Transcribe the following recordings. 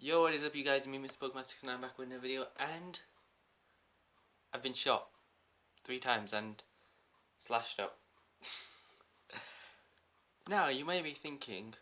Yo, what is up, you guys? Me, Mr. Pokemaster, and I'm back with another video, and I've been shot 3 times and slashed up. Now, you may be thinking,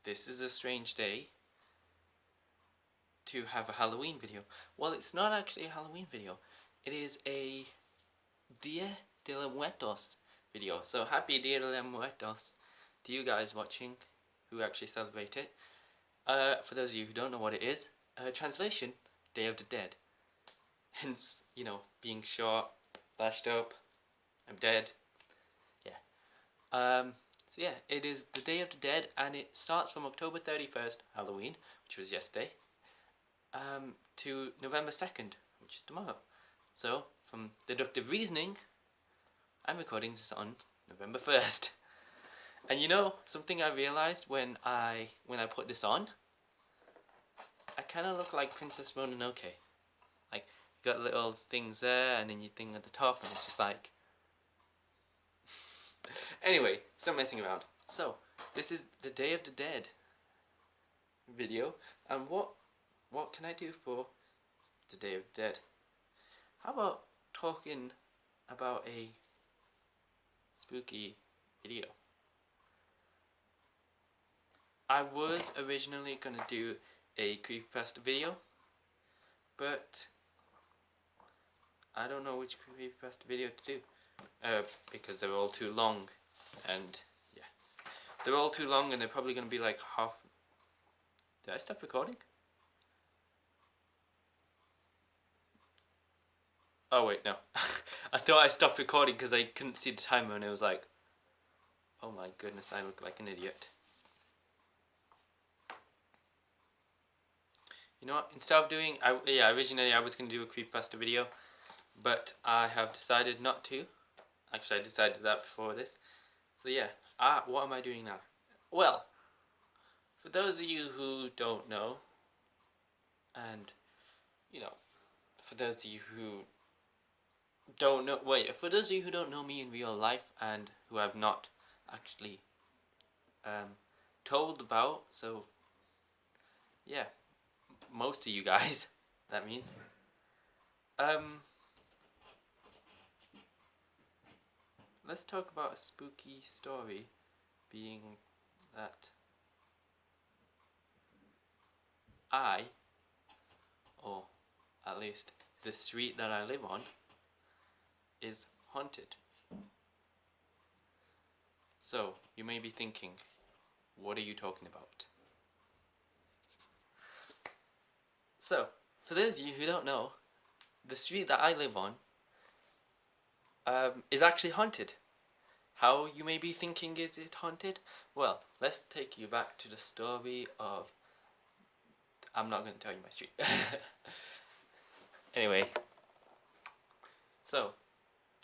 this is a strange day to have a Halloween video. Well, it's not actually a Halloween video. It is a Dia de los Muertos video. So, happy Dia de los Muertos to you guys watching who actually celebrate it. For those of you who don't know what it is, translation, Day of the Dead. Hence, being shot, slashed up, I'm dead. Yeah. So yeah, it is the Day of the Dead, and it starts from October 31st, Halloween, which was yesterday, to November 2nd, which is tomorrow. So, from deductive reasoning, I'm recording this on November 1st. And something I realized when I put this on, I kind of look like Princess Mononoke. Like, you got little things there, and then your thing at the top, and it's just like... Anyway, stop messing around. So, this is the Day of the Dead video, and what can I do for the Day of the Dead? How about talking about a spooky video? I was originally gonna do a creepypasta video, but I don't know which creepypasta video to do, because they're all too long, and yeah, they're all too long, and they're probably gonna be like half. Did I stop recording? Oh wait, no. I thought I stopped recording because I couldn't see the timer, and it was like, oh my goodness, I look like an idiot. You know what, instead of doing, originally I was going to do a creepypasta video, but I have decided not to. Actually, I decided that before this. So yeah, what am I doing now? Well, for those of you who don't know, and, for those of you who don't know, for those of you who don't know me in real life, and who have not actually told about, so yeah, most of you guys, that means. Let's talk about a spooky story, being that or at least the street that I live on, is haunted. So, you may be thinking, what are you talking about? So, for those of you who don't know, the street that I live on is actually haunted. How, you may be thinking, is it haunted? Well, let's take you back to the story of... I'm not going to tell you my street. Anyway, so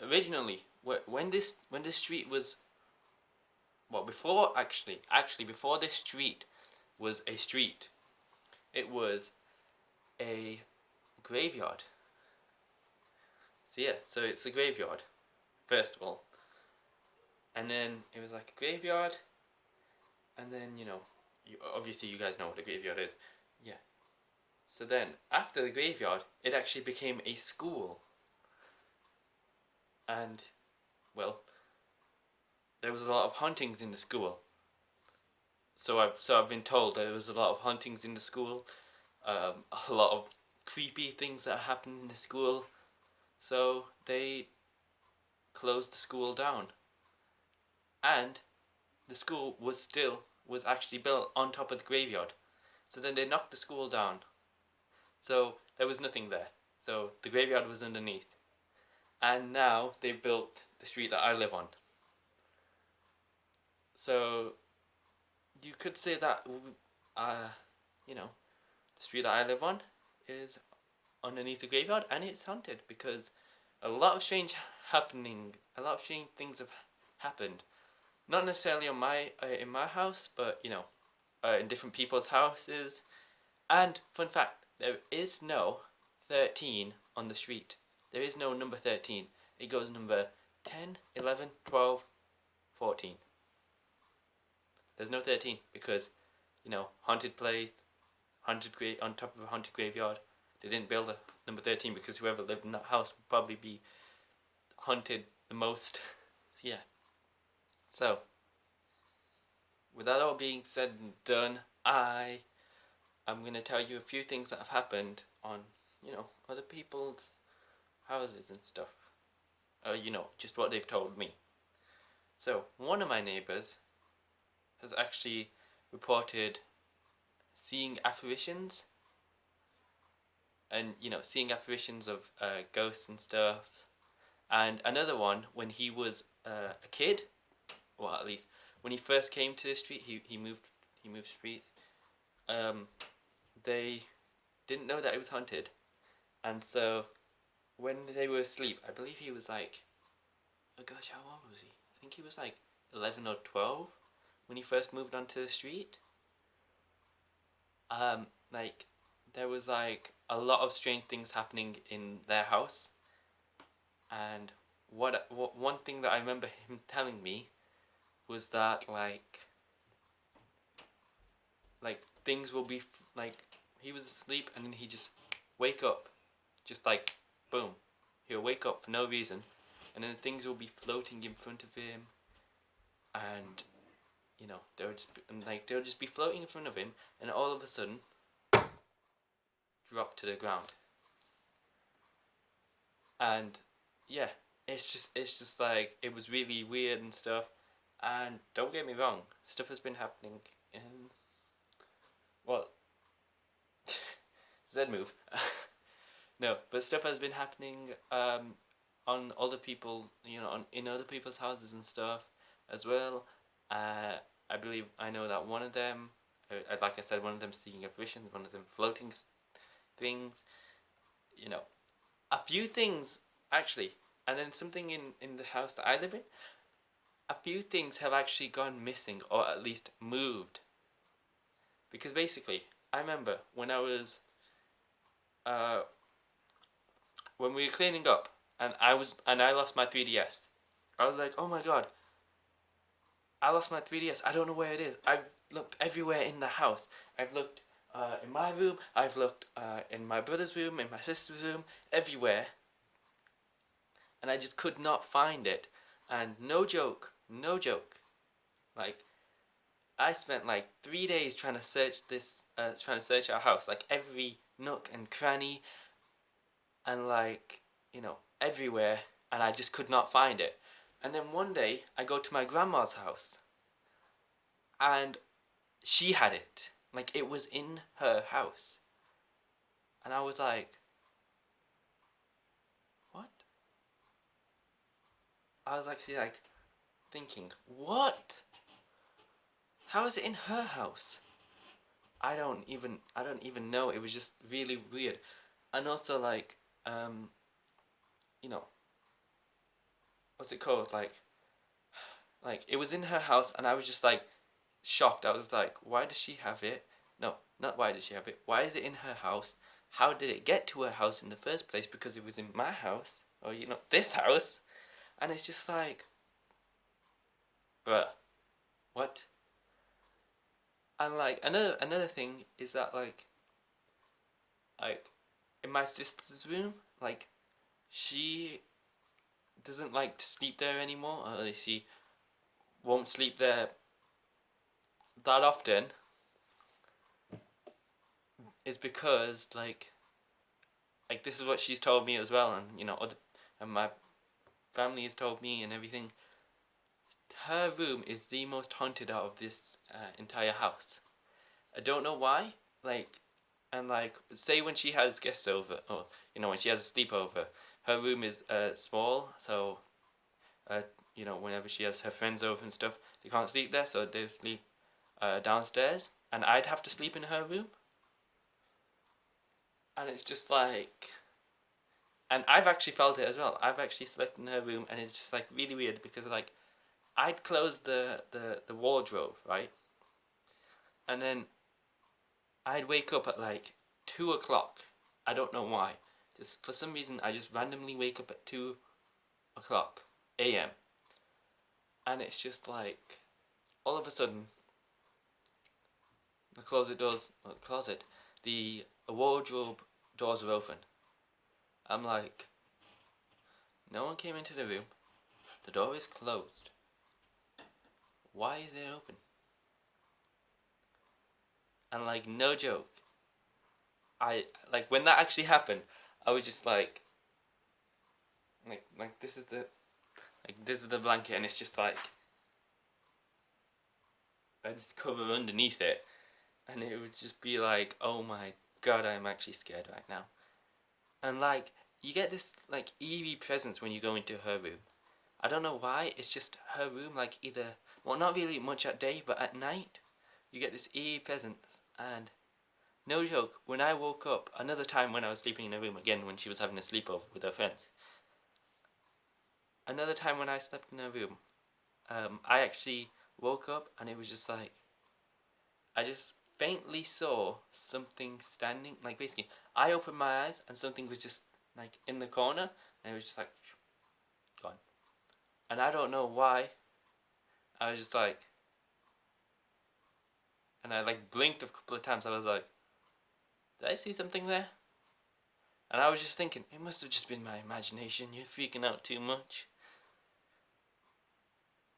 originally, when this street was, well, before before this street was a street, it was a graveyard. So yeah, so it's a graveyard, first of all, and then it was like a graveyard, and then obviously you guys know what a graveyard is, yeah. So then after the graveyard, it actually became a school, and well, there was a lot of hauntings in the school. So I've been told there was a lot of hauntings in the school, a lot of creepy things that happened in the school. So they closed the school down, and the school was actually built on top of the graveyard. So then they knocked the school down. So there was nothing there. So the graveyard was underneath, and now they built the street that I live on. So you could say that the street that I live on is underneath the graveyard, and it's haunted because a lot of strange things have happened. Not necessarily on in my house, but in different people's houses. And fun fact, there is no 13 on the street. There is no number 13. It goes number 10, 11, 12, 14. There's no 13 because, haunted place, on top of a haunted graveyard. They didn't build a number 13 because whoever lived in that house would probably be haunted the most. So yeah. So with that all being said and done, I'm gonna tell you a few things that have happened on, other people's houses and stuff. Just what they've told me. So one of my neighbors has actually reported seeing apparitions, and seeing apparitions of ghosts and stuff. And another one, when he was a kid, or at least when he first came to the street, he moved streets. They didn't know that it was haunted, and so when they were asleep, I believe he was like, oh gosh, how old was he? I think he was like 11 or 12 when he first moved onto the street. Like there was like a lot of strange things happening in their house, and what one thing that I remember him telling me was that like things will be like he was asleep and then he just wake up, just like boom, he'll wake up for no reason, and then things will be floating in front of him, and they'll just be floating in front of him, and all of a sudden drop to the ground. And yeah, it's just like it was really weird and stuff. And don't get me wrong, stuff has been happening in, well, Z move. No, but stuff has been happening on other people, in other people's houses and stuff as well. I believe I know that one of them, like I said, one of them seeing apparitions, one of them floating things. A few things actually, and then something in the house that I live in. A few things have actually gone missing, or at least moved. Because basically, I remember when I was uh, when we were cleaning up, and I lost my 3DS. I was like, oh my god, I lost my 3DS. I don't know where it is. I've looked everywhere in the house. I've looked in my room. I've looked in my brother's room, in my sister's room, everywhere, and I just could not find it. And no joke, no joke. Like I spent like 3 days trying to search our house, like every nook and cranny, and everywhere, and I just could not find it. And then one day I go to my grandma's house, and she had it, like it was in her house, and I was like, what? I was actually like thinking, what? How is it in her house? I don't even know. It was just really weird. And also um you know what's it called, like it was in her house, and I was just like shocked. I was like, why does she have it? No, not why does she have it, why is it in her house? How did it get to her house in the first place? Because it was in my house, or this house. And it's just like, bruh, what? And like another thing is that like in my sister's room, like she doesn't like to sleep there anymore, or at least she won't sleep there that often, is because like this is what she's told me as well, and and my family has told me and everything. Her room is the most haunted out of this entire house. I don't know why. And say when she has guests over, or when she has a sleepover, her room is small, so uh, whenever she has her friends over and stuff, they can't sleep there, so they sleep downstairs, and I'd have to sleep in her room. And it's just like, and I've actually felt it as well. I've actually slept in her room, and it's just like really weird because I'd close the wardrobe, right, and then I'd wake up at like 2 o'clock. I don't know why. Just for some reason, I just randomly wake up at 2 o'clock a.m. And it's just like all of a sudden the closet doors, not the closet, the wardrobe doors are open. I'm like, no one came into the room. The door is closed. Why is it open? And like, no joke, I like when that actually happened. I was just like this is the blanket, and it's just like I just cover underneath it, and it would just be like, oh my god, I'm actually scared right now. And like, you get this like eerie presence when you go into her room. I don't know why. It's just her room. Like either, well, not really much at day, but at night, you get this eerie presence. And no joke, when I woke up, another time when I was sleeping in a room again, when she was having a sleepover with her friends. Another time when I slept in her room, I actually woke up and it was just like I just faintly saw something standing. Like basically, I opened my eyes and something was just like in the corner, and it was just like gone. And I don't know why. I was just like, and I like blinked a couple of times. I was like, did I see something there? And I was just thinking, it must have just been my imagination. You're freaking out too much.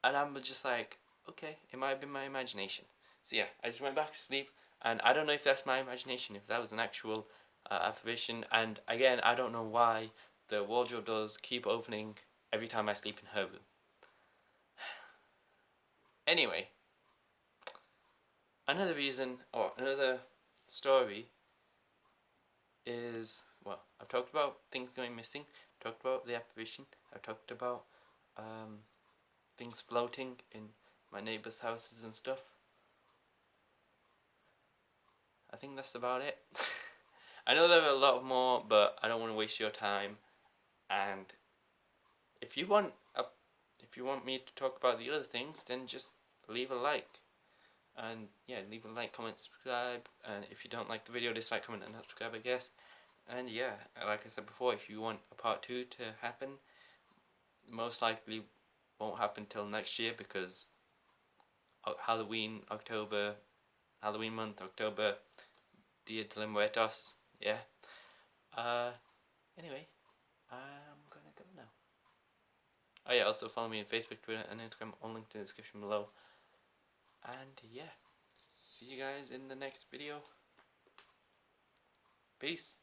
And I'm just like, okay, it might have been my imagination. So yeah, I just went back to sleep, and I don't know if that's my imagination, if that was an actual apparition. And again, I don't know why the wardrobe doors keep opening every time I sleep in her room. Anyway, another reason, or another story is, well, I've talked about things going missing, I've talked about the apparition, I've talked about um, things floating in my neighbours' houses and stuff. I think that's about it. I know there are a lot more, but I don't want to waste your time. And if you want if you want me to talk about the other things, then just leave a like. And yeah, leave a like, comment, subscribe. And if you don't like the video, dislike, comment, and subscribe, I guess. And yeah, like I said before, if you want a part 2 to happen, most likely won't happen till next year because Halloween month, October, Dia de los Muertos, yeah. Anyway, I'm gonna go now. Oh yeah, also follow me on Facebook, Twitter, and Instagram, all linked in the description below. And yeah, see you guys in the next video. Peace.